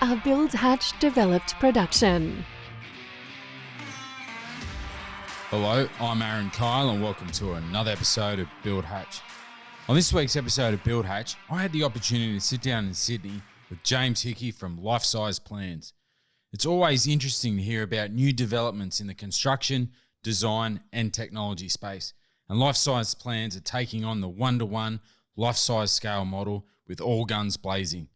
A Build Hatch developed production. Hello, I'm Aaron Kyle and welcome to another episode of Build Hatch. On this week's episode of Build Hatch, I had the opportunity to sit down in Sydney with James Hickey from Life Size Plans. It's always interesting to hear about new developments in the construction, design and technology space. And Life Size Plans are taking on the one-to-one life-size scale model with all guns blazing.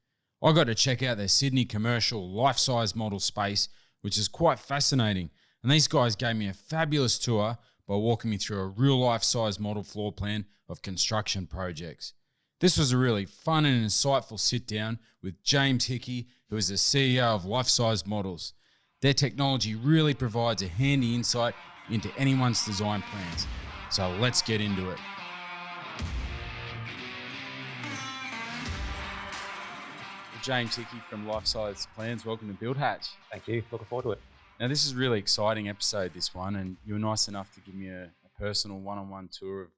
I got to check out their Sydney commercial life-size model space, which is quite fascinating. And these guys gave me a fabulous tour by walking me through a real life-size model floor plan of construction projects. This was a really fun and insightful sit-down with James Hickey, who is the CEO of Life Size Models. Their technology really provides a handy insight into anyone's design plans. So let's get into it. James Hickey from Life Size Plans, welcome to Build Hatch. Thank you. Looking forward to it. Now, this is a really exciting episode, this one, and you were nice enough to give me a personal one-on-one tour of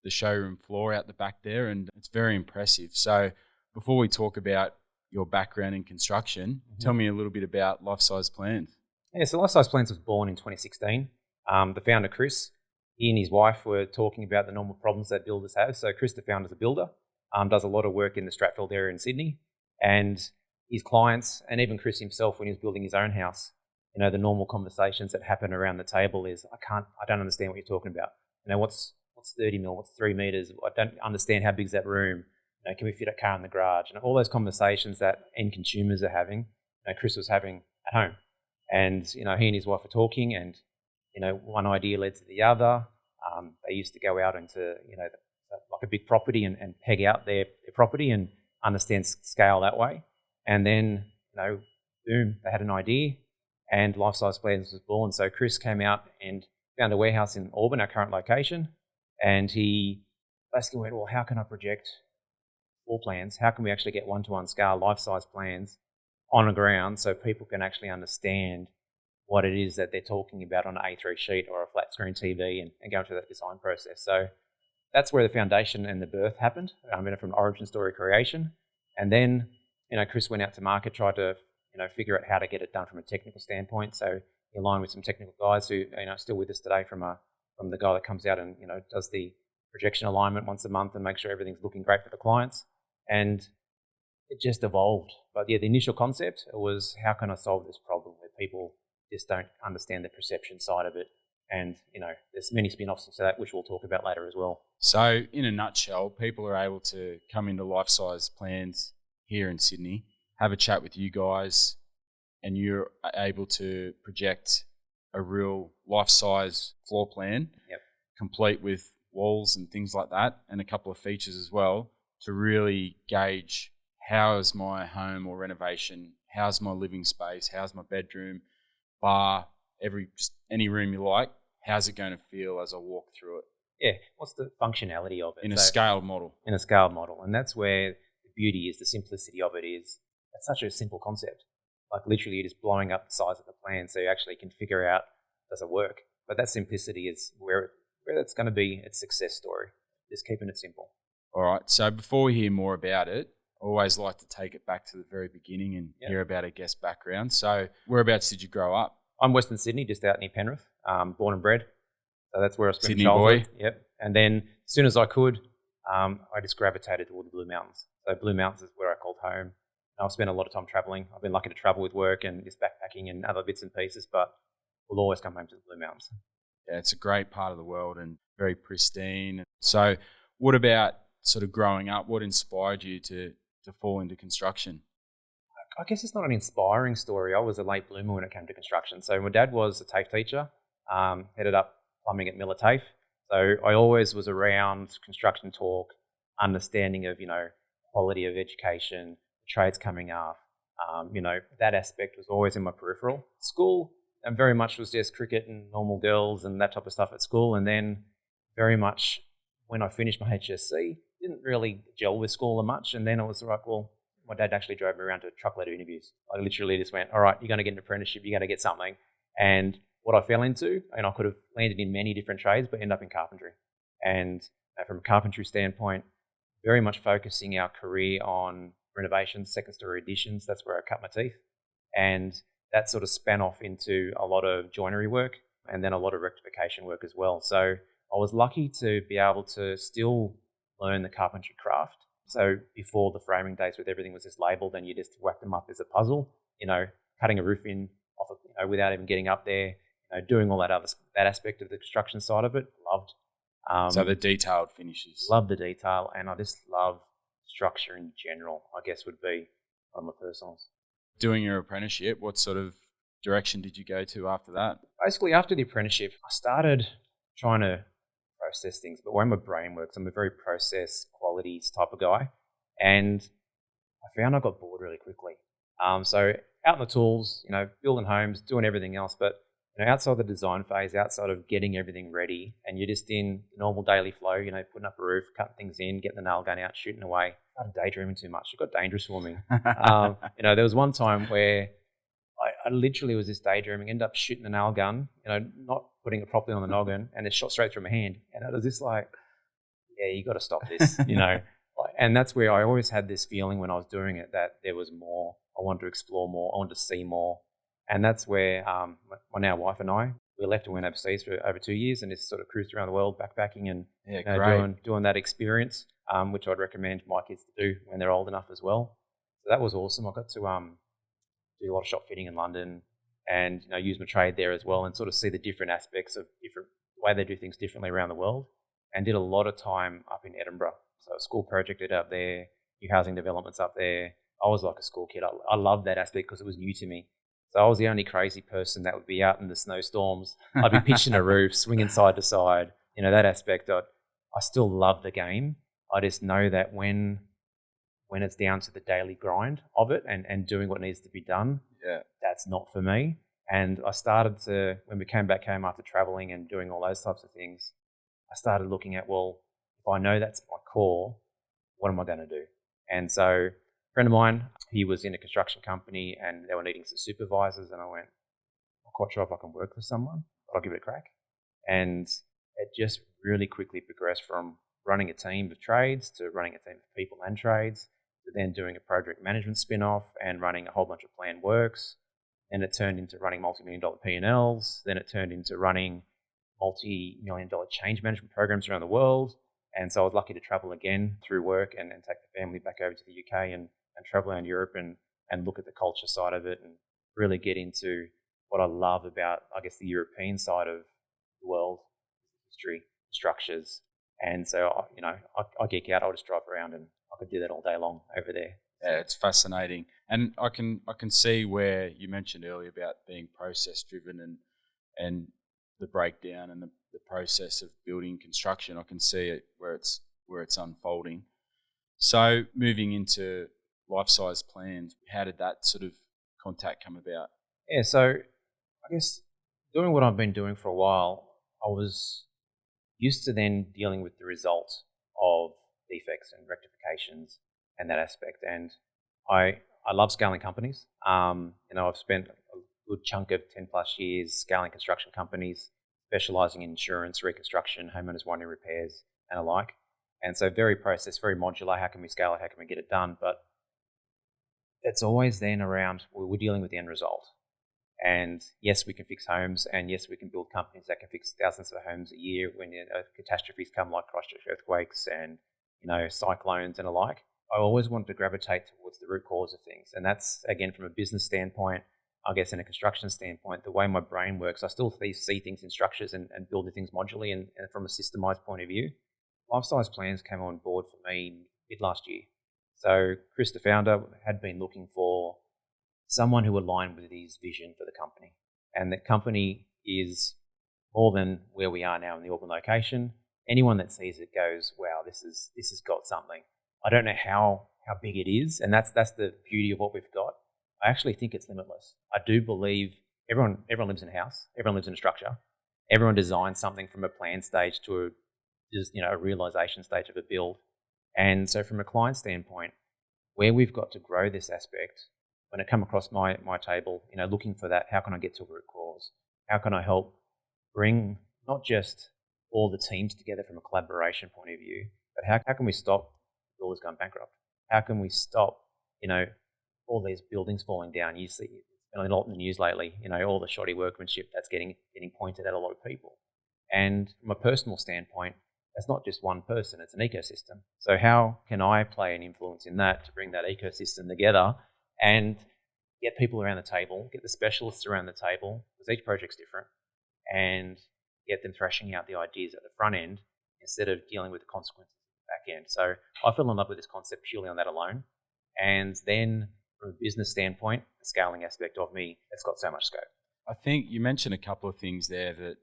the showroom floor out the back there, and it's very impressive. So before we talk about your background in construction, tell me a little bit about Life Size Plans. Yeah, so Life Size Plans was born in 2016. The founder, Chris, he and his wife were talking about the normal problems that builders have. So Chris, the founder, is a builder, does a lot of work in the Stratfield area in Sydney. And his clients, and even Chris himself, when he was building his own house, you know, the normal conversations that happen around the table is, I don't understand what you're talking about. You know, what's 30 mil, what's 3 meters? I don't understand how big's that room. You know, can we fit a car in the garage? And all those conversations that end consumers are having, you know, Chris was having at home. And, you know, he and his wife were talking and, you know, one idea led to the other. They used to go out into, you know, like a big property and peg out their property and understand scale that way. And then, you know, boom, they had an idea and Life Size Plans was born. So Chris came out and found a warehouse in Auburn, our current location, and he basically went, well, how can I project floor plans? How can we actually get one-to-one scale life size plans on the ground so people can actually understand what it is that they're talking about on an A3 sheet or a flat screen TV and go through that design process. So that's where the foundation and the birth happened, from origin story creation. And then, you know, Chris went out to market, tried to, you know, figure out how to get it done from a technical standpoint. So he aligned with some technical guys who, you know, are still with us today from the guy that comes out and, you know, does the projection alignment once a month and makes sure everything's looking great for the clients. And it just evolved. But yeah, the initial concept was, how can I solve this problem where people just don't understand the perception side of it? And, you know, there's many spin-offs to that, which we'll talk about later as well. So in a nutshell, people are able to come into Life Size Plans here in Sydney, have a chat with you guys, and you're able to project a real life-size floor plan, complete with walls and things like that, and a couple of features as well, to really gauge how is my home or renovation, how's my living space, how's my bedroom, bar, just any room you like, how's it going to feel as I walk through it? Yeah, what's the functionality of it? In a scaled model. In a scaled model. And that's where the beauty is, the simplicity of it is, it's such a simple concept. Like literally you're just blowing up the size of the plan so you actually can figure out, does it work? But that simplicity is where it's going to be its success story, just keeping it simple. All right, so before we hear more about it, I always like to take it back to the very beginning and hear about a guest background. So whereabouts did you grow up? I'm Western Sydney, just out near Penrith, born and bred. So that's where I spent Sydney childhood. boy. Yep. And then as soon as I could, I just gravitated toward the Blue Mountains. So Blue Mountains is where I called home. I've spent a lot of time traveling. I've been lucky to travel with work and just backpacking and other bits and pieces, but we'll always come home to the Blue Mountains. Yeah, it's a great part of the world and very pristine. So what about sort of growing up? What inspired you to fall into construction? I guess it's not an inspiring story. I was a late bloomer when it came to construction. So my dad was a TAFE teacher, headed up plumbing at Miller TAFE. So I always was around construction talk, understanding of, you know, quality of education, trades coming up. You know, that aspect was always in my peripheral. School and very much was just cricket and normal girls and that type of stuff at school. And then very much when I finished my HSC, didn't really gel with school that much. And then I was like, well, my dad actually drove me around to a truckload of interviews. I literally just went, all right, you're going to get an apprenticeship, you're going to get something. And what I fell into, and I could have landed in many different trades, but ended up in carpentry. And from a carpentry standpoint, very much focusing our career on renovations, second story additions. That's where I cut my teeth. And that sort of span off into a lot of joinery work and then a lot of rectification work as well. So I was lucky to be able to still learn the carpentry craft. So before the framing days, with everything was just labelled and you just whack them up as a puzzle, cutting a roof in off of, without even getting up there, doing all that aspect of the construction side of it, loved. So the detailed finishes. Love the detail, and I just love structure in general, I guess would be one of my personals. Doing your apprenticeship, what sort of direction did you go to after that? Basically, after the apprenticeship, I started trying to process things, but the way my brain works, I'm a very process qualities type of guy, and I found I got bored really quickly. So out in the tools, building homes, doing everything else, but outside the design phase, outside of getting everything ready, and you're just in the normal daily flow, putting up a roof, cutting things in, getting the nail gun out, shooting away. I started daydreaming too much. It got dangerous for me. There was one time where I literally was just daydreaming, ended up shooting the nail gun, not putting it properly on the noggin, and it shot straight through my hand. And I was just like, yeah, you got to stop this, And that's where I always had this feeling when I was doing it that there was more. I wanted to explore more. I wanted to see more. And that's where my now wife and I, we left and went overseas for over 2 years and just sort of cruised around the world backpacking and doing that experience, which I'd recommend my kids to do when they're old enough as well. So that was awesome. I got to do a lot of shop fitting in London and use my trade there as well and sort of see the different aspects of the way they do things differently around the world, and did a lot of time up in Edinburgh. So a school project did up there, new housing developments up there. I was like a school kid. I loved that aspect because it was new to me. So I was the only crazy person that would be out in the snowstorms. I'd be pitching a roof, swinging side to side. That aspect, I still love the game. I just know that when it's down to the daily grind of it and doing what needs to be done, that's not for me. And I started to, when we came back home after traveling and doing all those types of things, I started looking at, well, if I know that's my core, what am I going to do? And so a friend of mine, he was in a construction company and they were needing some supervisors, and I went, I'm not quite sure if I can work for someone, but I'll give it a crack. And it just really quickly progressed from running a team of trades to running a team of people and trades to then doing a project management spin-off and running a whole bunch of planned works. And it turned into running multi-million-dollar P&Ls. Then it turned into running multi-million-dollar change management programs around the world. And so I was lucky to travel again through work and take the family back over to the UK and travel around Europe and look at the culture side of it and really get into what I love about, I guess, the European side of the world, history, structures. And so, I geek out. I'll just drive around and I could do that all day long over there. Yeah, it's fascinating. And I can see where you mentioned earlier about being process driven and the breakdown and the process of building construction. I can see it where it's unfolding. So moving into life-size plans, how did that sort of contact come about? Yeah, so I guess doing what I've been doing for a while, I was used to then dealing with the result of defects and rectifications and that aspect. And I love scaling companies. I've spent a good chunk of 10 plus years scaling construction companies, specializing in insurance, reconstruction, homeowners warranty repairs, and alike. And so very process, very modular. How can we scale it? How can we get it done? But it's always then around, we're dealing with the end result. And yes, we can fix homes, and yes, we can build companies that can fix thousands of homes a year when catastrophes come like Christchurch earthquakes and cyclones and alike. I always wanted to gravitate towards the root cause of things, and that's again from a business standpoint. I guess in a construction standpoint, the way my brain works, I still see things in structures and build things modularly and from a systemized point of view. Life-size plans came on board for me mid last year. So Chris, the founder, had been looking for someone who aligned with his vision for the company. And the company is more than where we are now in the Auburn location. Anyone that sees it goes, wow, this has got something. I don't know how big it is, and that's the beauty of what we've got. I actually think it's limitless. I do believe everyone lives in a house, everyone lives in a structure, everyone designs something from a plan stage to a realization stage of a build. And so from a client standpoint, where we've got to grow this aspect, when it come across my table, looking for that, how can I get to a root cause? How can I help bring not just all the teams together from a collaboration point of view, but how can we stop builders going bankrupt? How can we stop all these buildings falling down. You see, it's been a lot in the news lately. All the shoddy workmanship that's getting pointed at a lot of people. And from a personal standpoint, it's not just one person; it's an ecosystem. So how can I play an influence in that to bring that ecosystem together and get people around the table, get the specialists around the table, because each project's different, and get them thrashing out the ideas at the front end instead of dealing with the consequences at the back end. So I fell in love with this concept purely on that alone. And then from a business standpoint, the scaling aspect of me, it's got so much scope. I think you mentioned a couple of things there that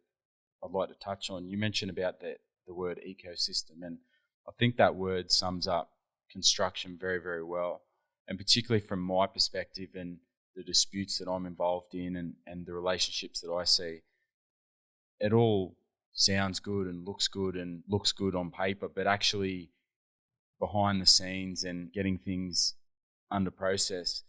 I'd like to touch on. You mentioned about the word ecosystem, and I think that word sums up construction very, very well. And particularly from my perspective and the disputes that I'm involved in and the relationships that I see, it all sounds good and looks good on paper, but actually behind the scenes and getting things under process,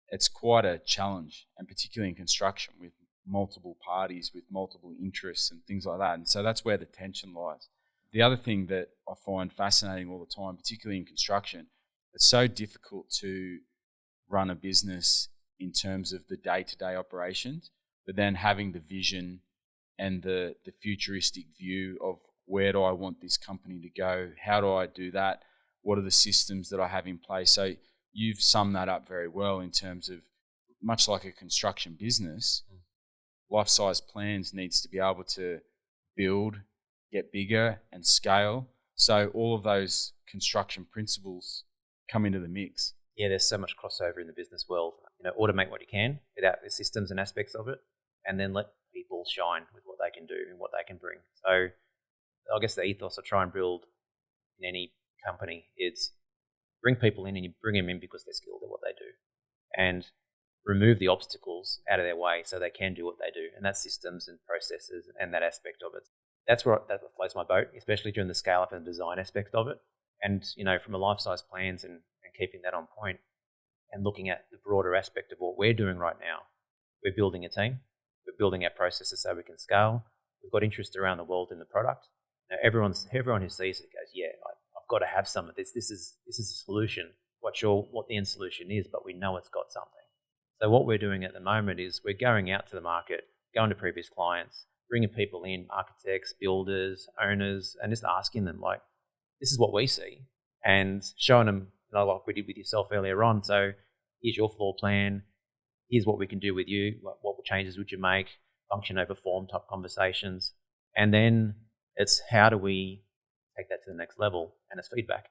it's quite a challenge, and particularly in construction with multiple parties, with multiple interests and things like that. And so that's where the tension lies. The other thing that I find fascinating all the time, particularly in construction, it's so difficult to run a business in terms of the day-to-day operations, but then having the vision and the futuristic view of where do I want this company to go? How do I do that? What are the systems that I have in place? So you've summed that up very well in terms of, much like a construction business, life-size plans needs to be able to build, get bigger and scale. So all of those construction principles come into the mix. Yeah, there's so much crossover in the business world. Automate what you can without the systems and aspects of it, and then let people shine with what they can do and what they can bring. So I guess the ethos I try and build in any company is bring people in, and you bring them in because they're skilled at what they do, and remove the obstacles out of their way so they can do what they do. And that's systems and processes and that aspect of it. That's what floats my boat, especially during the scale up and design aspect of it. And, from a life size plans and keeping that on point and looking at the broader aspect of what we're doing right now. We're building a team. We're building our processes so we can scale. We've got interest around the world in the product. Everyone who sees it goes, yeah, I've got to have some of this. This is a solution. Not sure what the end solution is, but we know it's got something. So what we're doing at the moment is we're going out to the market, going to previous clients, bringing people in, architects, builders, owners, and just asking them, like, this is what we see, and showing them, like we did with yourself earlier on. So here's your floor plan. Here's what we can do with you. What changes would you make? Function over form type conversations. And then it's how do we take that to the next level? And it's feedback.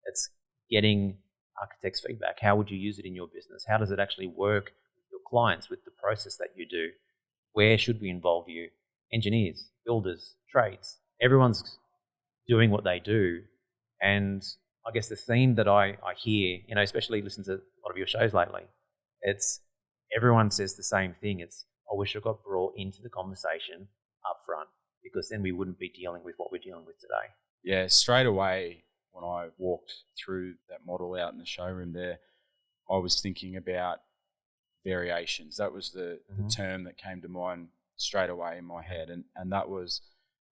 It's getting architects' feedback. How would you use it in your business? How does it actually work with your clients, with the process that you do? Where should we involve you? Engineers, builders, trades. Everyone's doing what they do. And I guess the theme that I hear, especially listening to a lot of your shows lately, it's everyone says the same thing. It's, I wish I got brought into the conversation up front, because then we wouldn't be dealing with what we're dealing with today. Yeah, straight away when I walked through that model out in the showroom there, I was thinking about variations. That was the term that came to mind straight away in my head. And that was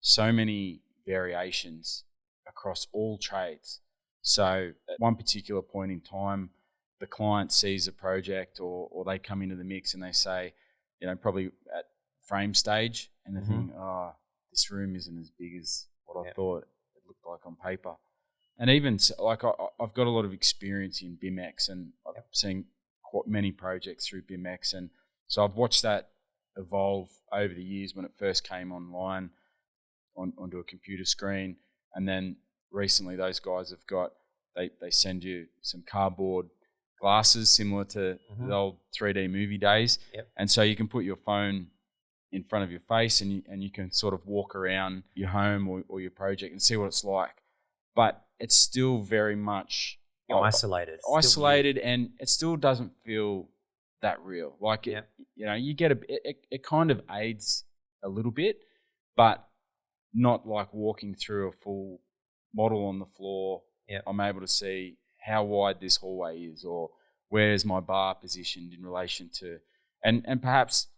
so many variations across all trades. So at one particular point in time, the client sees a project or they come into the mix and they say, probably at frame stage, and they think, oh, this room isn't as big as what I thought it looked like on paper. And even like I've got a lot of experience in BIMX, and I've seen quite many projects through BIMX, and so I've watched that evolve over the years when it first came online onto a computer screen, and then recently those guys have got they send you some cardboard glasses similar to the old 3D movie days, and so you can put your phone in front of your face and you can sort of walk around your home or your project and see what it's like. But it's still very much isolated, and it still doesn't feel that real. Like you get it kind of aids a little bit, but not like walking through a full model on the floor. I'm able to see how wide this hallway is, or where's my bar positioned in relation to, and perhaps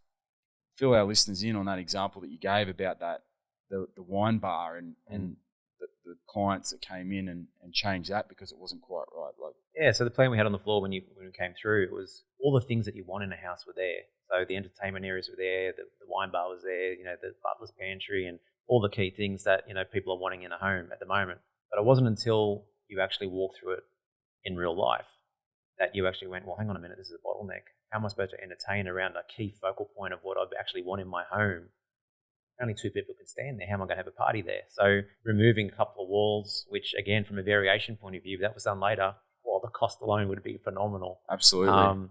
fill our listeners in on that example that you gave about that the wine bar and the clients that came in and changed that because it wasn't quite right. Like, Yeah, so the plan we had on the floor when we came through, it was all the things that you want in a house were there. So the entertainment areas were there, the wine bar was there, the butler's pantry and all the key things that, people are wanting in a home at the moment. But it wasn't until you actually walk through it in real life that you actually went, well, hang on a minute, this is a bottleneck. How am I supposed to entertain around a key focal point of what I actually want in my home? Only two people can stand there. How am I going to have a party there? So removing a couple of walls, which again, from a variation point of view, that was done later. Well, the cost alone would be phenomenal. Absolutely.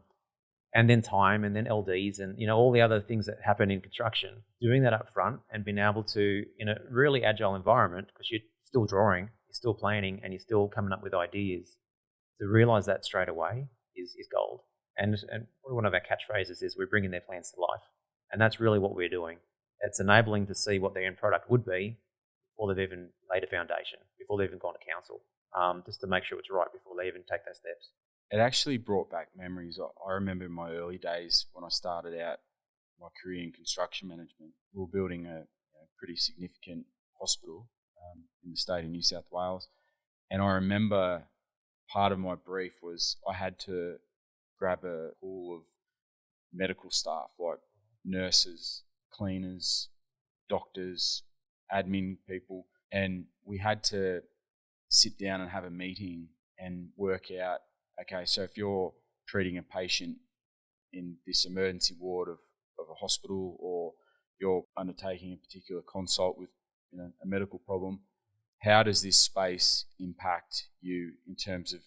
And then time, and then LDs, and all the other things that happen in construction. Doing that up front and being able to, in a really agile environment, because you're still drawing, you're still planning, and you're still coming up with ideas. To realise that straight away is gold. And one of our catchphrases is we're bringing their plans to life, and that's really what we're doing. It's enabling to see what their end product would be before they've even laid a foundation, before they've even gone to council, just to make sure it's right before they even take those steps. It actually brought back memories. I remember in my early days when I started out my career in construction management, we were building a pretty significant hospital in the state of New South Wales. And I remember part of my brief was I had to grab a pool of medical staff like nurses, cleaners, doctors, admin people, and we had to sit down and have a meeting and work out, okay, so if you're treating a patient in this emergency ward of a hospital, or you're undertaking a particular consult with a medical problem, how does this space impact you in terms of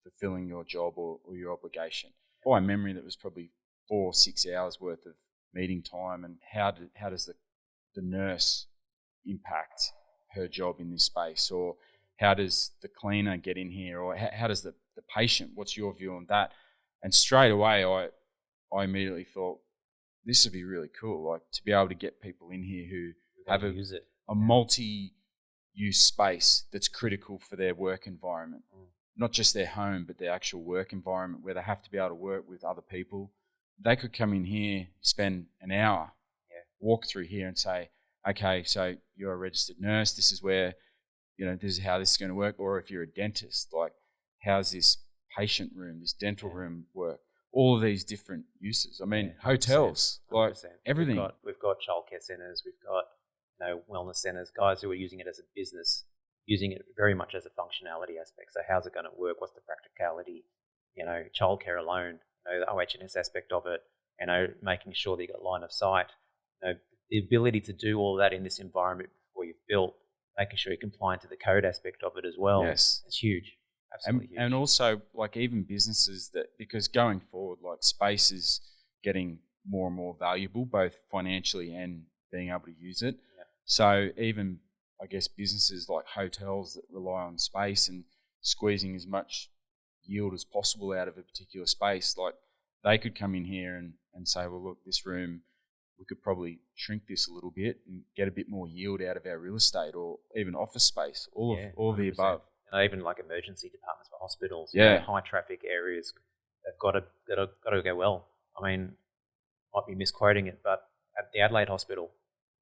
fulfilling your job or your obligation? By memory, that was probably 4 or 6 hours worth of meeting time. And how does the nurse impact her job in this space? Or how does the cleaner get in here? Or how does the patient, what's your view on that? And straight away, I immediately thought, this would be really cool, like to be able to get people in here who have a multi-use space that's critical for their work environment. Not just their home, but their actual work environment where they have to be able to work with other people. They could come in here, spend an hour, walk through here and say, okay, so you're a registered nurse, this is where, this is how this is going to work. Or if you're a dentist, like, how's this patient room, this dental room work? All of these different uses. I mean, hotels, 100%. Like everything. We've got childcare centres, we've got wellness centres, guys who are using it as a business, using it very much as a functionality aspect. So how's it going to work? What's the practicality? Childcare alone, the OH&S aspect of it, making sure that you've got line of sight, the ability to do all that in this environment before you've built, making sure you're compliant to the code aspect of it as well. Yes. It's huge. Absolutely huge. And also, like, even businesses because going forward, like, space is getting more and more valuable, both financially and being able to use it. Yeah. So even, I guess, businesses like hotels that rely on space and squeezing as much yield as possible out of a particular space, like, they could come in here and say, well, look, this room, we could probably shrink this a little bit and get a bit more yield out of our real estate, or even office space, all of the above. And even like emergency departments for hospitals, high traffic areas, they've got to go well. I mean, might be misquoting it, but at the Adelaide Hospital,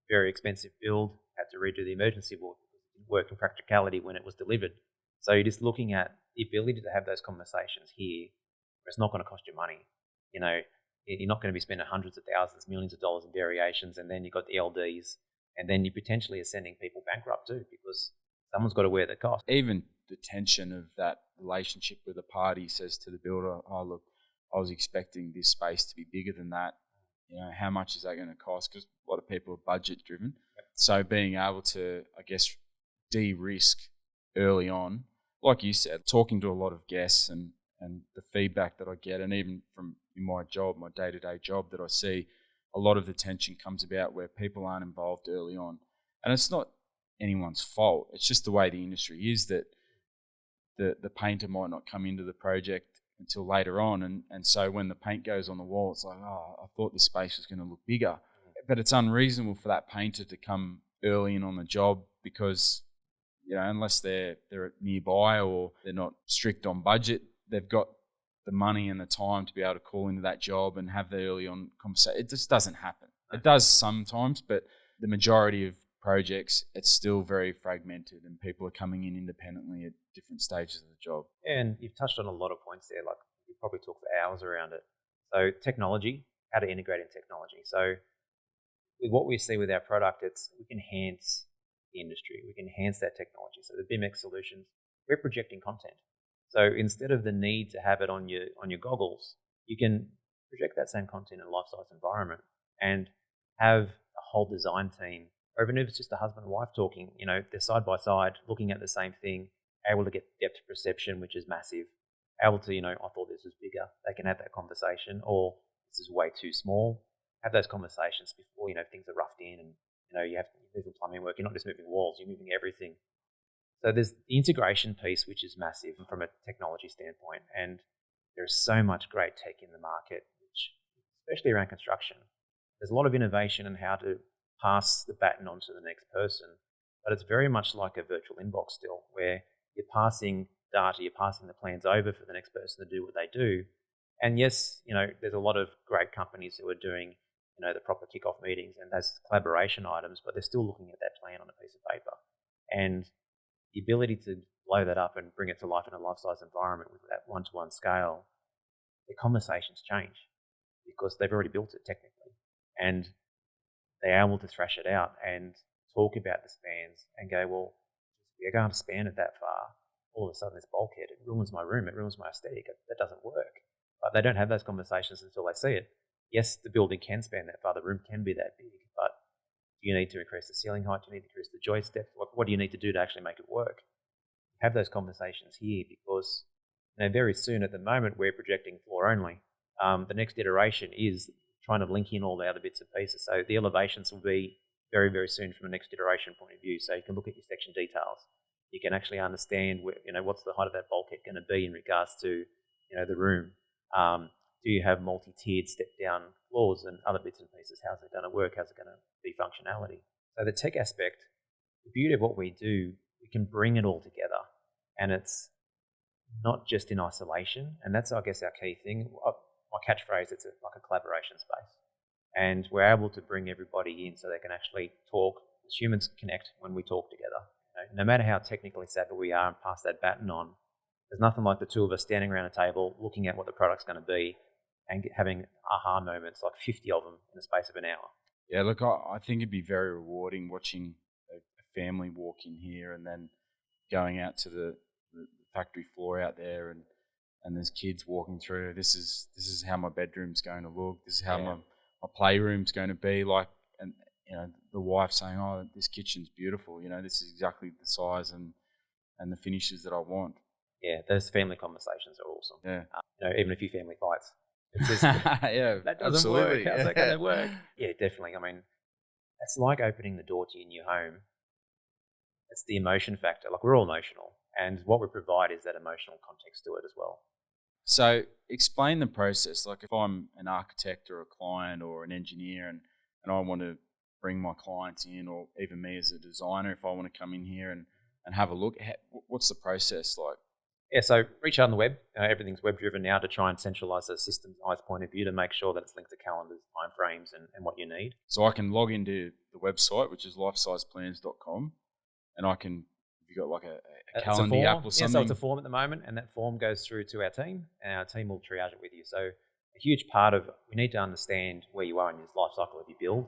very expensive build, had to redo the emergency ward because it didn't work in practicality when it was delivered. So you're just looking at the ability to have those conversations here, where it's not going to cost you money. You're not going to be spending hundreds of thousands, millions of dollars in variations, and then you've got the LDs, and then you potentially are sending people bankrupt too, because someone's got to wear the cost. Even the tension of that relationship where the party says to the builder, oh, look, I was expecting this space to be bigger than that. How much is that going to cost? Because a lot of people are budget driven. Yep. So being able to, I guess, de-risk early on, like you said, talking to a lot of guests and the feedback that I get, and even from my job, my day-to-day job that I see, a lot of the tension comes about where people aren't involved early on. And it's not anyone's fault. It's just the way the industry is, that the painter might not come into the project until later on, and so when the paint goes on the wall, it's like, oh, I thought this space was going to look bigger. But it's unreasonable for that painter to come early in on the job, because unless they're nearby or they're not strict on budget, they've got the money and the time to be able to call into that job and have the early on conversation. It just doesn't happen. It does sometimes, but the majority of projects, it's still very fragmented and people are coming in independently at different stages of the job. And you've touched on a lot of points there. Like we probably talk for hours around it. So technology, how to integrate in technology. So with what we see with our product, we can enhance the industry. We can enhance that technology. So the BIMX solutions, we're projecting content. So instead of the need to have it on your goggles, you can project that same content in a life-size environment and have a whole design team, or even if it's just a husband and wife talking, they're side by side, looking at the same thing, able to get depth perception, which is massive, able to, I thought this was bigger. They can have that conversation, or this is way too small. Have those conversations before, things are roughed in and, you're moving plumbing work. You're not just moving walls, you're moving everything. So there's the integration piece, which is massive from a technology standpoint. And there's so much great tech in the market, which, especially around construction, there's a lot of innovation in how to pass the baton on to the next person. But it's very much like a virtual inbox still, where you're passing data, you're passing the plans over for the next person to do what they do. And yes, there's a lot of great companies who are doing, the proper kickoff meetings and those collaboration items, but they're still looking at that plan on a piece of paper. And the ability to blow that up and bring it to life in a life-size environment with that one-to-one scale, the conversations change because they've already built it technically. And they're able to thrash it out and talk about the spans and go, well, we're going to span it that far. All of a sudden, this bulkhead, it ruins my room, it ruins my aesthetic. That doesn't work. But they don't have those conversations until they see it. Yes, the building can span that far, the room can be that big, but do you need to increase the ceiling height? Do you need to increase the joist depth? What do you need to do to actually make it work? Have those conversations here because very soon at the moment we're projecting floor only. The next iteration is trying to link in all the other bits and pieces. So the elevations will be very, very soon from a next iteration point of view. So you can look at your section details. You can actually understand what's the height of that bulkhead going to be in regards to the room. Do you have multi-tiered step-down floors and other bits and pieces? How's it going to work? How's it going to be functionality? So the tech aspect, the beauty of what we do, we can bring it all together, and it's not just in isolation. And that's, I guess, our key thing. My catchphrase, it's like a collaboration space. And we're able to bring everybody in so they can actually talk. As humans connect when we talk together. No matter how technically savvy we are and pass that baton on, there's nothing like the two of us standing around a table looking at what the product's going to be and having aha moments, like 50 of them in the space of an hour. Yeah, look, I think it'd be very rewarding watching a family walk in here and then going out to the factory floor out there and there's kids walking through. This is how my bedroom's going to look. This is how my playroom's going to be like. And the wife saying, "Oh, this kitchen's beautiful. This is exactly the size and the finishes that I want." Yeah, those family conversations are awesome. Yeah, even a few family fights. It's just, yeah, that doesn't absolutely. work. How's that going to work? Yeah, definitely. I mean, it's like opening the door to your new home. It's the emotion factor. Like, we're all emotional, and what we provide is that emotional context to it as well. So explain the process. Like if I'm an architect or a client or an engineer and I want to bring my clients in, or even me as a designer, if I want to come in here and have a look, what's the process like? Yeah, so reach out on the web. Everything's web-driven now to try and centralise the system's eyes point of view to make sure that it's linked to calendars, timeframes, and what you need. So I can log into the website, which is lifesizeplans.com, and I can, if you've got like a calendar app or something. Yeah, so it's a form at the moment, and that form goes through to our team, and our team will triage it with you. So a huge part of, we need to understand where you are in your life cycle of your build.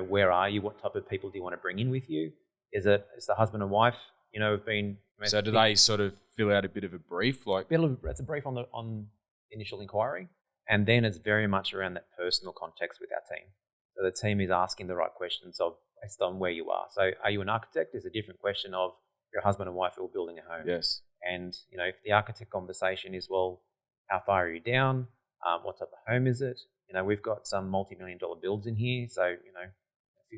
Where are you? What type of people do you want to bring in with you? Is the husband and wife, have been... So do they sort of fill out a bit of a brief? It's a brief on the initial inquiry, and then it's very much around that personal context with our team. So the team is asking the right questions based on where you are. So are you an architect? Is a different question of your husband and wife who are building a home. Yes. And, if the architect conversation is, well, how far are you down? What type of home is it? We've got some multi-million-dollar builds in here. So,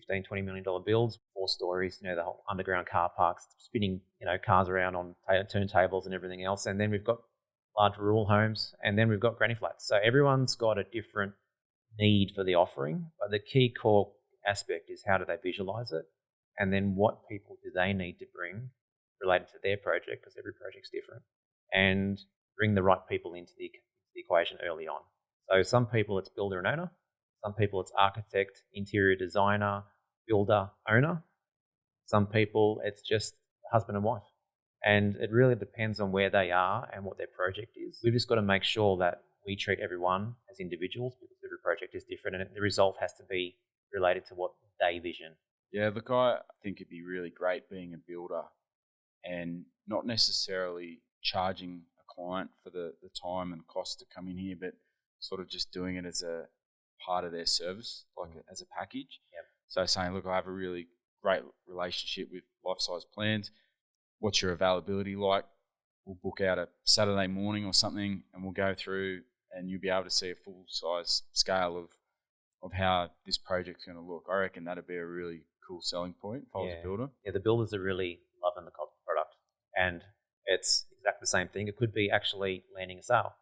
$15, $20 million builds, 4 stories, the whole underground car parks, spinning, cars around on turntables and everything else. And then we've got large rural homes, and then we've got granny flats. So everyone's got a different need for the offering, but the key core aspect is how do they visualize it? And then what people do they need to bring related to their project, because every project's different, and bring the right people into the equation early on. So some people it's builder and owner, some people it's architect, interior designer, builder owner. Some people, it's just husband and wife. And it really depends on where they are and what their project is. We've just got to make sure that we treat everyone as individuals because every project is different and the result has to be related to what they vision. Yeah, look, I think it'd be really great being a builder and not necessarily charging a client for the time and cost to come in here, but sort of just doing it as a part of their service, like as a package. Yep. So saying, look, I have a really great relationship with Life Size Plans. What's your availability like? We'll book out a Saturday morning or something and we'll go through and you'll be able to see a full size scale of how this project's going to look. I reckon that'd be a really cool selling point if I was a builder. Yeah, the builders are really loving the product, and it's exactly the same thing. It could be actually landing a sale.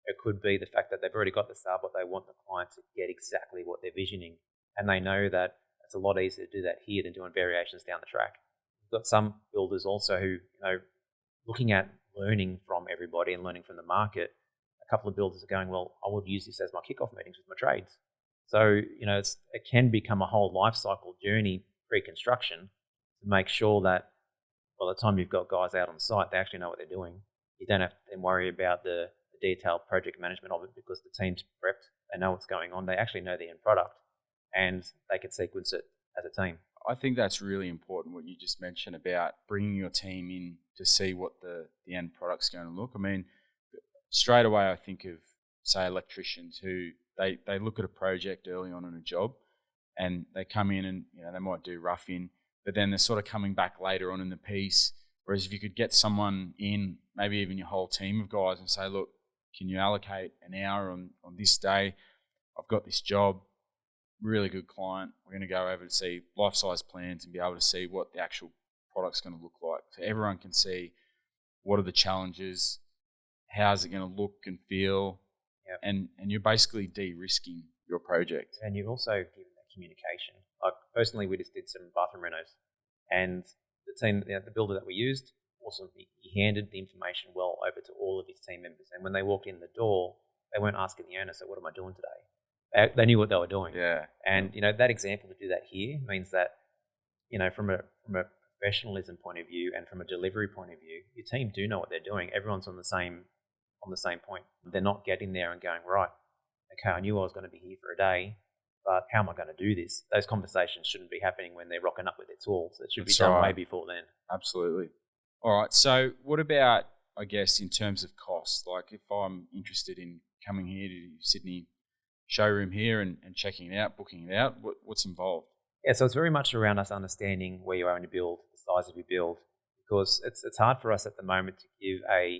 It could be the fact that they've already got the sale, but they want the client to get exactly what they're visioning, and they know that it's a lot easier to do that here than doing variations down the track. We've got some builders also who, looking at learning from everybody and learning from the market. A couple of builders are going, well, I would use this as my kickoff meetings with my trades. So, it can become a whole life cycle journey pre-construction to make sure that by the time you've got guys out on site, they actually know what they're doing. You don't have to then worry about the detailed project management of it because the team's prepped. They know what's going on. They actually know the end product and they can sequence it as a team. I think that's really important what you just mentioned about bringing your team in to see what the end product's going to look. I mean, straight away I think of, say, electricians who they look at a project early on in a job and they come in and they might do roughing, but then they're sort of coming back later on in the piece. Whereas if you could get someone in, maybe even your whole team of guys, and say, look, can you allocate an hour on this day? I've got this job, really good client. We're going to go over to see Life Size Plans and be able to see what the actual product's going to look like. So everyone can see what are the challenges, how's it going to look and feel, and you're basically de-risking your project. And you've also given that communication. Like personally, we just did some bathroom renos, and the team, the builder that we used, awesome. He handed the information well over to all of his team members, and when they walked in the door, they weren't asking the owner, "So what am I doing today?" They knew what they were doing. Yeah. And that example to do that here means that from a professionalism point of view and from a delivery point of view, your team do know what they're doing. Everyone's on the same point. They're not getting there and going, right, okay, I knew I was going to be here for a day, but how am I going to do this? Those conversations shouldn't be happening when they're rocking up with their tools. It should be done way before then. Absolutely. All right. So what about, I guess, in terms of cost? Like if I'm interested in coming here to Sydney showroom here and checking it out, booking it out, what's involved? Yeah, so it's very much around us understanding where you are in your build, the size of your build, because it's hard for us at the moment to give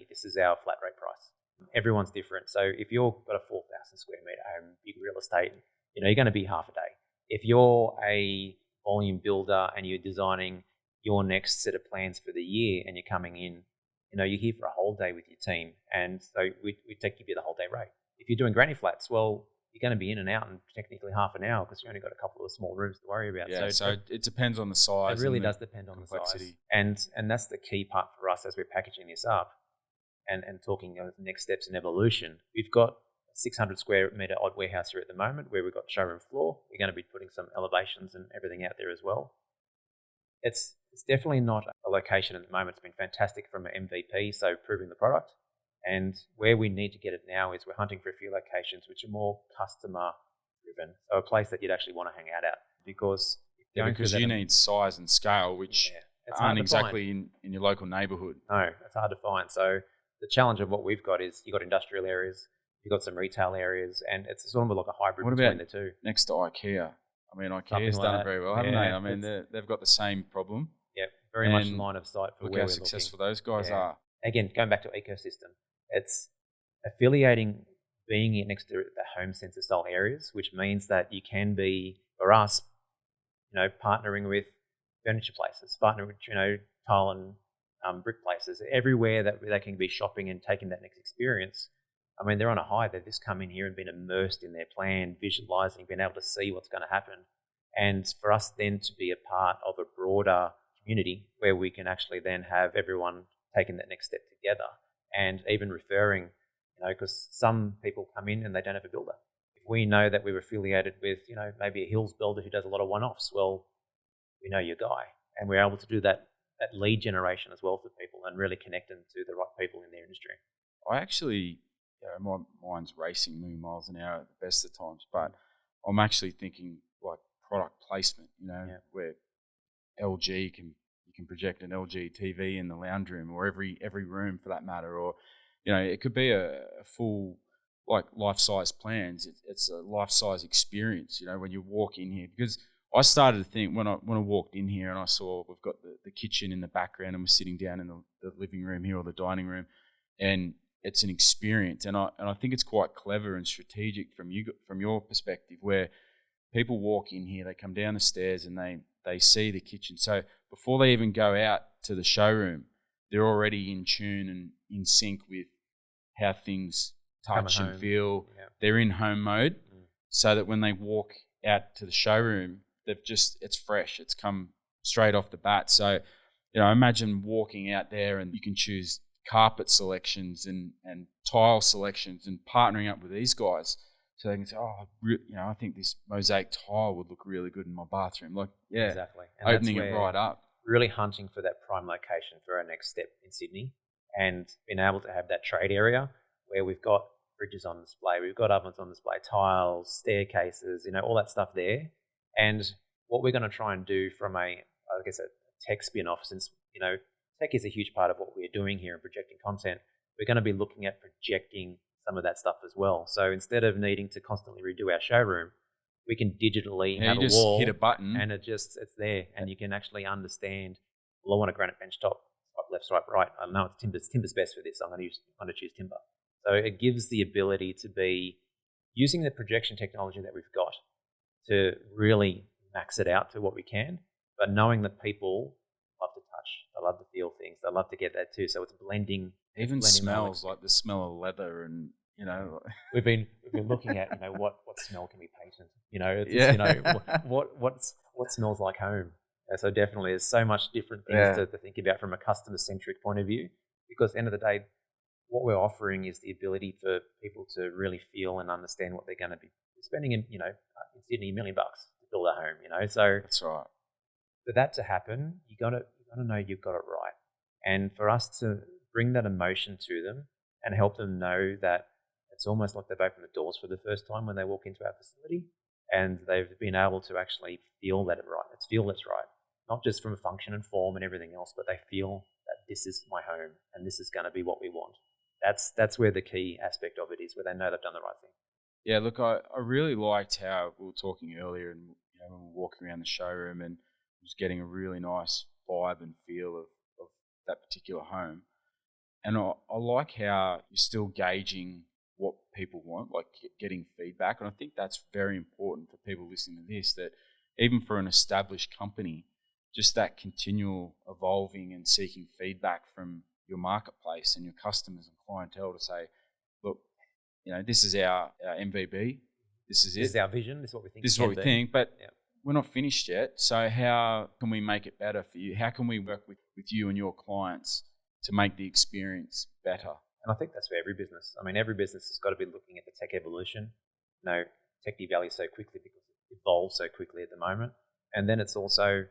this is our flat rate price. Everyone's different. So if you've got a 4,000 square meter home, big real estate, you're going to be half a day. If you're a volume builder and you're designing your next set of plans for the year and you're coming in, you're here for a whole day with your team. And so we give you the whole day rate. If you're doing granny flats, well, you're going to be in and out in technically half an hour because you only got a couple of small rooms to worry about. Yeah, so it depends on the size. It really does depend on complexity. The size. And that's the key part for us as we're packaging this up and talking of next steps in evolution. We've got a 600 square meter odd warehouse here at the moment where we've got showroom floor. We're going to be putting some elevations and everything out there as well. It's definitely not a location at the moment. It's been fantastic from an MVP, so proving the product. And where we need to get it now is we're hunting for a few locations which are more customer driven. So a place that you'd actually want to hang out at because you need size and scale, which aren't exactly in your local neighbourhood. No, it's hard to find. So the challenge of what we've got is you've got industrial areas, you've got some retail areas, and it's sort of like a hybrid between the two. Next to IKEA? I mean, IKEA's done it very well, haven't they? I mean, they've got the same problem. Yeah, very much in line of sight for look where how we're successful looking. those guys are. Again, going back to ecosystem, it's affiliating, being next to the home centre style areas, which means that you can be, for us, partnering with furniture places, partnering with, tile and brick places, everywhere that they can be shopping and taking that next experience. I mean, they're on a high. They've just come in here and been immersed in their plan, visualising, being able to see what's going to happen. And for us then to be a part of a broader community where we can actually then have everyone taking that next step together and even referring, because some people come in and they don't have a builder. If we know that we're affiliated with, maybe a Hills builder who does a lot of one-offs, well, we know your guy. And we're able to do that lead generation as well for people and really connect them to the right people in their industry. I actually, my mind's racing a million miles an hour at the best of times, but I'm actually thinking like product placement, where you can project an LG TV in the lounge room or every room for that matter, or it could be a full like life-size plans. It's a life-size experience, when you walk in here. Because I started to think when I walked in here and I saw we've got the kitchen in the background and we're sitting down in the living room here or the dining room, and it's an experience. And I think it's quite clever and strategic from your perspective, where people walk in here, they come down the stairs and they see the kitchen. So before they even go out to the showroom, they're already in tune and in sync with how things touch and feel. Yeah. They're in home mode, so that when they walk out to the showroom, it's fresh. It's come straight off the bat. So, imagine walking out there and you can choose carpet selections and tile selections and partnering up with these guys. So they can say, I think this mosaic tile would look really good in my bathroom. Like, yeah, exactly. And opening it right up. Really hunting for that prime location for our next step in Sydney, and being able to have that trade area where we've got fridges on display, we've got ovens on display, tiles, staircases, all that stuff there. And what we're going to try and do from a tech spin-off, since, tech is a huge part of what we're doing here in projecting content, we're going to be looking at projecting some of that stuff as well. So instead of needing to constantly redo our showroom, we can digitally have a wall, hit a button, and it's there, and you can actually understand. Well, I want a granite bench top, swipe left, swipe right. I know it's timber. Timber's best for this. I'm going to choose timber. So it gives the ability to be using the projection technology that we've got to really max it out to what we can, but knowing that people love to touch, they love to feel things, they love to get that too. So it's blending. Even smells, like the smell of leather, and we've been looking at what smell can we patent. What smells like home. And so definitely, there's so much different things to think about from a customer centric point of view. Because at the end of the day, what we're offering is the ability for people to really feel and understand what they're going to be spending in Sydney, $1 million to build a home. So that's right. For that to happen, you got to know you've got it right, and for us to bring that emotion to them and help them know that it's almost like they've opened the doors for the first time when they walk into our facility, and they've been able to actually feel that it's right, not just from a function and form and everything else, but they feel that this is my home and this is going to be what we want. That's where the key aspect of it is, where they know they've done the right thing. Yeah, look, I really liked how we were talking earlier, and when we were walking around the showroom, and was getting a really nice vibe and feel of that particular home. And I like how you're still gauging what people want, like getting feedback. And I think that's very important for people listening to this, that even for an established company, just that continual evolving and seeking feedback from your marketplace and your customers and clientele to say, look, this is our MVB. This is it. This is our vision. This is what we think. This is what we think. But we're not finished yet. So how can we make it better for you? How can we work with you and your clients to make the experience better? And I think that's for every business. I mean, every business has got to be looking at the tech evolution. Tech devalues so quickly because it evolves so quickly at the moment. And then it's also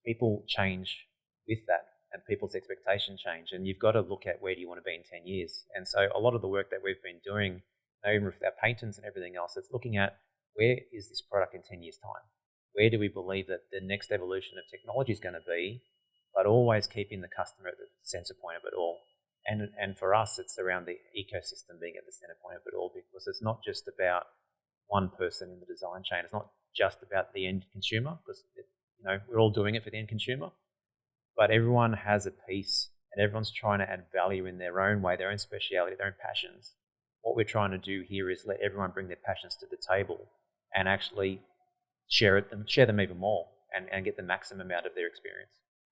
people change with that, and people's expectations change. And you've got to look at where do you want to be in 10 years. And so a lot of the work that we've been doing, even with our patents and everything else, it's looking at where is this product in 10 years' time? Where do we believe that the next evolution of technology is going to be, but always keeping the customer at the center point of it all. And for us, it's around the ecosystem being at the center point of it all, because it's not just about one person in the design chain. It's not just about the end consumer, because we're all doing it for the end consumer, but everyone has a piece, and everyone's trying to add value in their own way, their own speciality, their own passions. What we're trying to do here is let everyone bring their passions to the table and actually share them even more, and get the maximum out of their experience.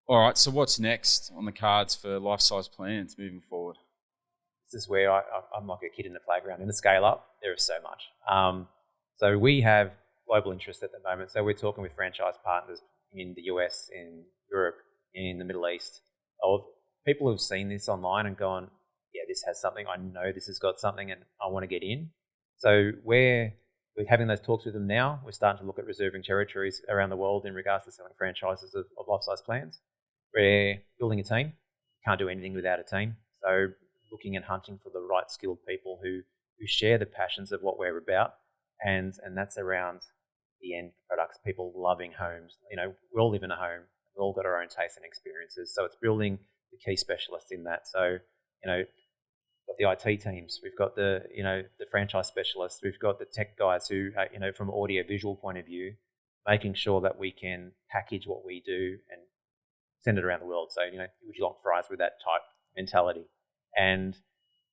All right, so what's next on the cards for life-size plans moving forward? This is where I'm like a kid in the playground. In the scale-up, there is so much. So we have global interest at the moment. So we're talking with franchise partners in the US, in Europe, in the Middle East, of people who've seen this online and gone, yeah, this has something. I know this has got something, and I want to get in. So we're we're having those talks with them now. We're starting to look at reserving territories around the world in regards to selling franchises of life-size plans. We're building a team. Can't do anything without a team. So looking and hunting for the right skilled people who share the passions of what we're about, and that's around the end products, people loving homes. We all live in a home. We've all got our own tastes and experiences. So it's building the key specialists in that. So, got the IT teams, we've got the franchise specialists, we've got the tech guys who, from an audio visual point of view, making sure that we can package what we do and send it around the world. So, would you like fries with that type mentality? And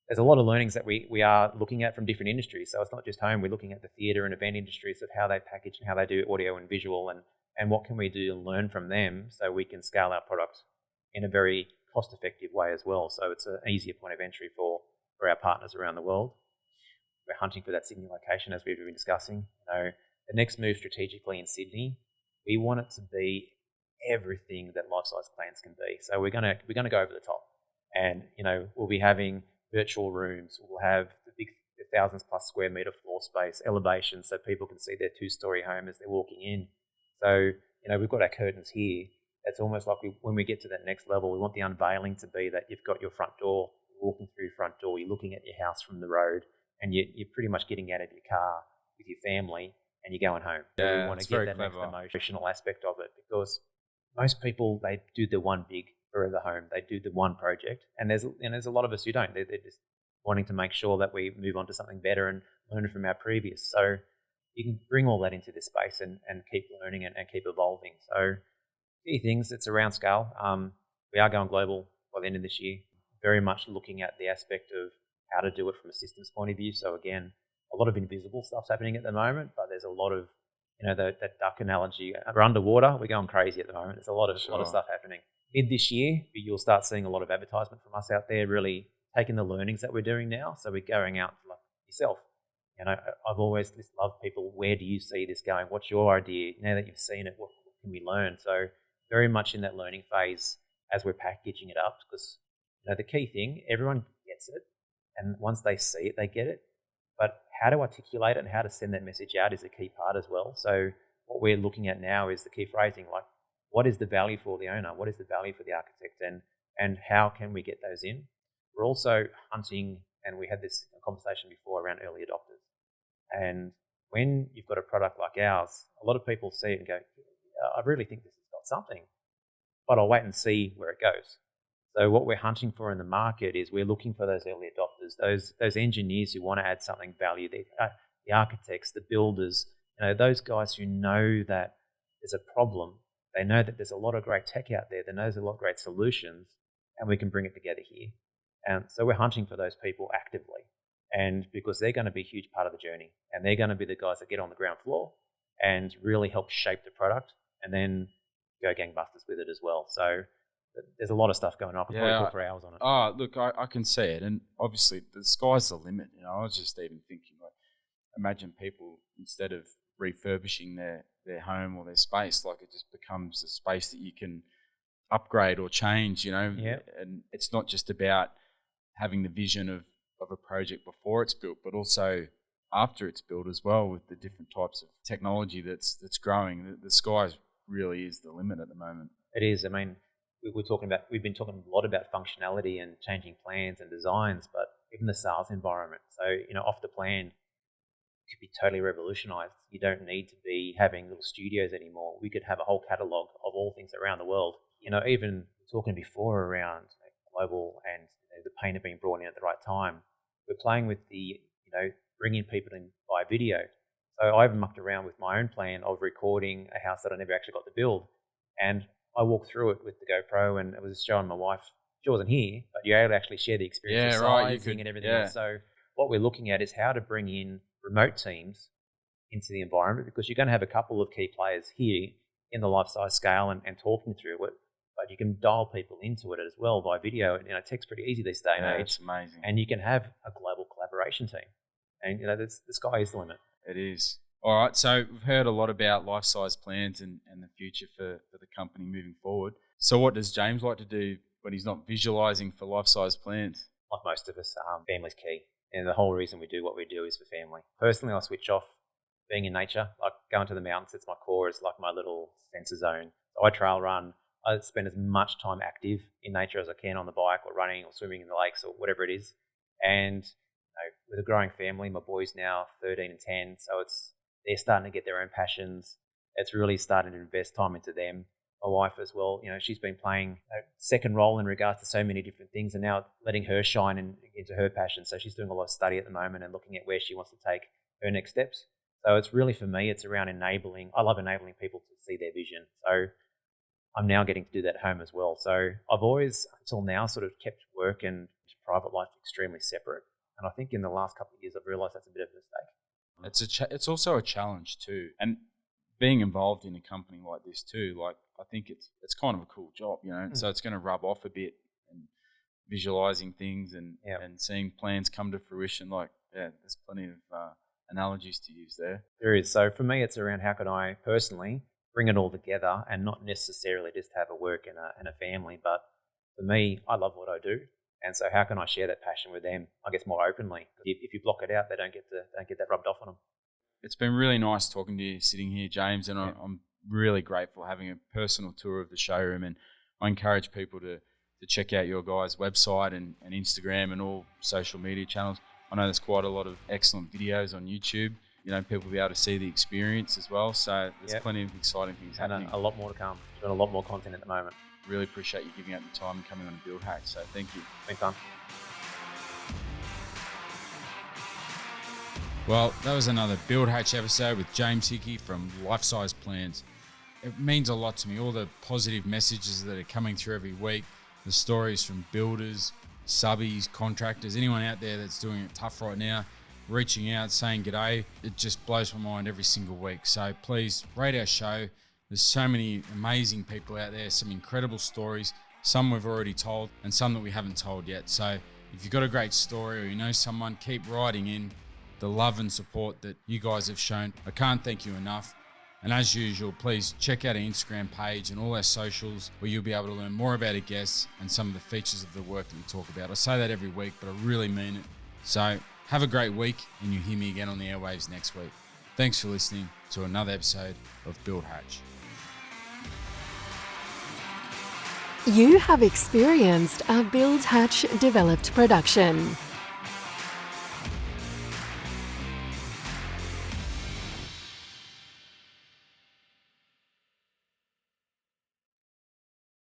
there's a lot of learnings that we are looking at from different industries. So it's not just home, we're looking at the theatre and event industries of how they package and how they do audio and visual, and what can we do to learn from them so we can scale our product in a very cost-effective way as well. So it's an easier point of entry for our partners around the world. We're hunting for that Sydney location, as we've been discussing. The next move strategically in Sydney, we want it to be everything that life-size plans can be. So we're gonna go over the top, and we'll be having virtual rooms. We'll have the big thousands plus square meter floor space, elevation, so people can see their 2-story home as they're walking in. So we've got our curtains here. It's almost like when we get to that next level, we want the unveiling to be that you've got your front door, you're walking through your front door, you're looking at your house from the road, and you're pretty much getting out of your car with your family and you're going home. So we want to get that next emotional aspect of it, because most people, they do the one big forever home, they do the one project, and there's a lot of us who don't. They're just wanting to make sure that we move on to something better and learn from our previous. So you can bring all that into this space and keep learning and keep evolving. So key things, it's around scale. We are going global by the end of this year, very much looking at the aspect of how to do it from a systems point of view. So again, a lot of invisible stuff's happening at the moment, but there's a lot of, that duck analogy, we're underwater, we're going crazy at the moment. There's a lot of stuff happening. Mid this year, you'll start seeing a lot of advertisement from us out there, really taking the learnings that we're doing now. So we're going out like yourself. I've always just loved people, where do you see this going? What's your idea? Now that you've seen it, what can we learn? So very much in that learning phase as we're packaging it up, because the key thing, everyone gets it, and once they see it, they get it. But how to articulate it and how to send that message out is a key part as well. So what we're looking at now is the key phrasing, like what is the value for the owner? What is the value for the architect? And how can we get those in? We're also hunting, and we had this conversation before around early adopters. And when you've got a product like ours, a lot of people see it and go, I really think this has got something, but I'll wait and see where it goes. So what we're hunting for in the market is we're looking for those early adopters, those engineers who want to add something value, the architects, the builders, those guys who know that there's a problem. They know that there's a lot of great tech out there. They know there's a lot of great solutions, and we can bring it together here. And so we're hunting for those people actively, and because they're going to be a huge part of the journey, and they're going to be the guys that get on the ground floor and really help shape the product, and then go gangbusters with it as well. So there's a lot of stuff going on. I could probably talk for hours on it. Oh, look, I can see it. And obviously the sky's the limit. I was just even thinking, like, imagine people, instead of refurbishing their home or their space, like it just becomes a space that you can upgrade or change, Yeah. And it's not just about having the vision of a project before it's built, but also after it's built as well, with the different types of technology that's growing. The sky really is the limit at the moment. It is. I mean, we've been talking a lot about functionality and changing plans and designs, but even the sales environment. So, off the plan could be totally revolutionized. You don't need to be having little studios anymore. We could have a whole catalog of all things around the world. Even talking before around global and the painter being brought in at the right time. We're playing with the, bringing people in by video. So I even mucked around with my own plan of recording a house that I never actually got to build. And I walked through it with the GoPro, and it was showing my wife. She wasn't here, but you're able to actually share the experience of sizing and everything else. So what we're looking at is how to bring in remote teams into the environment, because you're going to have a couple of key players here in the life-size scale and talking through it, but you can dial people into it as well by video. Tech's pretty easy this day and age. It's amazing. And you can have a global collaboration team. And, the sky is the limit. It is. All right, so we've heard a lot about life-size plans and the future for the company moving forward. So what does James like to do when he's not visualising for life-size plans? Like most of us, family's key. And the whole reason we do what we do is for family. Personally, I switch off being in nature, like going to the mountains. It's my core. It's like my little sensor zone. So I trail run. I spend as much time active in nature as I can on the bike or running or swimming in the lakes or whatever it is. And with a growing family, my boys now 13 and 10, so they're starting to get their own passions. It's really starting to invest time into them. My wife as well, she's been playing a second role in regards to so many different things, and now letting her shine into her passion. So she's doing a lot of study at the moment and looking at where she wants to take her next steps. So it's really, for me, it's around enabling. I love enabling people to see their vision. So I'm now getting to do that at home as well. So I've always, until now, sort of kept work and private life extremely separate. And I think in the last couple of years, I've realised that's a bit of a mistake. It's also a challenge too, and being involved in a company like this too. Like, I think it's kind of a cool job, So it's going to rub off a bit, and visualizing things and seeing plans come to fruition. Like, there's plenty of analogies to use there. There is. So for me, it's around how can I personally bring it all together and not necessarily just have a work and a family. But for me, I love what I do. And so how can I share that passion with them, I guess, more openly? If you block it out, they don't get that rubbed off on them. It's been really nice talking to you, sitting here, James, and I'm really grateful having a personal tour of the showroom. And I encourage people to check out your guys' website and Instagram and all social media channels. I know there's quite a lot of excellent videos on YouTube. People will be able to see the experience as well. So there's plenty of exciting things happening. And a lot more to come. We've got a lot more content at the moment. Really appreciate you giving up the time and coming on Build Hatch. So thank you. Been fun. Well, that was another Build Hatch episode with James Hickey from Life Size Plans. It means a lot to me, all the positive messages that are coming through every week, the stories from builders, subbies, contractors, anyone out there that's doing it tough right now, reaching out, saying g'day. It just blows my mind every single week. So please rate our show. There's so many amazing people out there, some incredible stories, some we've already told and some that we haven't told yet. So if you've got a great story or you know someone, keep writing in. The love and support that you guys have shown, I can't thank you enough. And as usual, please check out our Instagram page and all our socials, where you'll be able to learn more about our guests and some of the features of the work that we talk about. I say that every week, but I really mean it. So have a great week, and you'll hear me again on the airwaves next week. Thanks for listening to another episode of Build Hatch. You have experienced a Build Hatch developed production.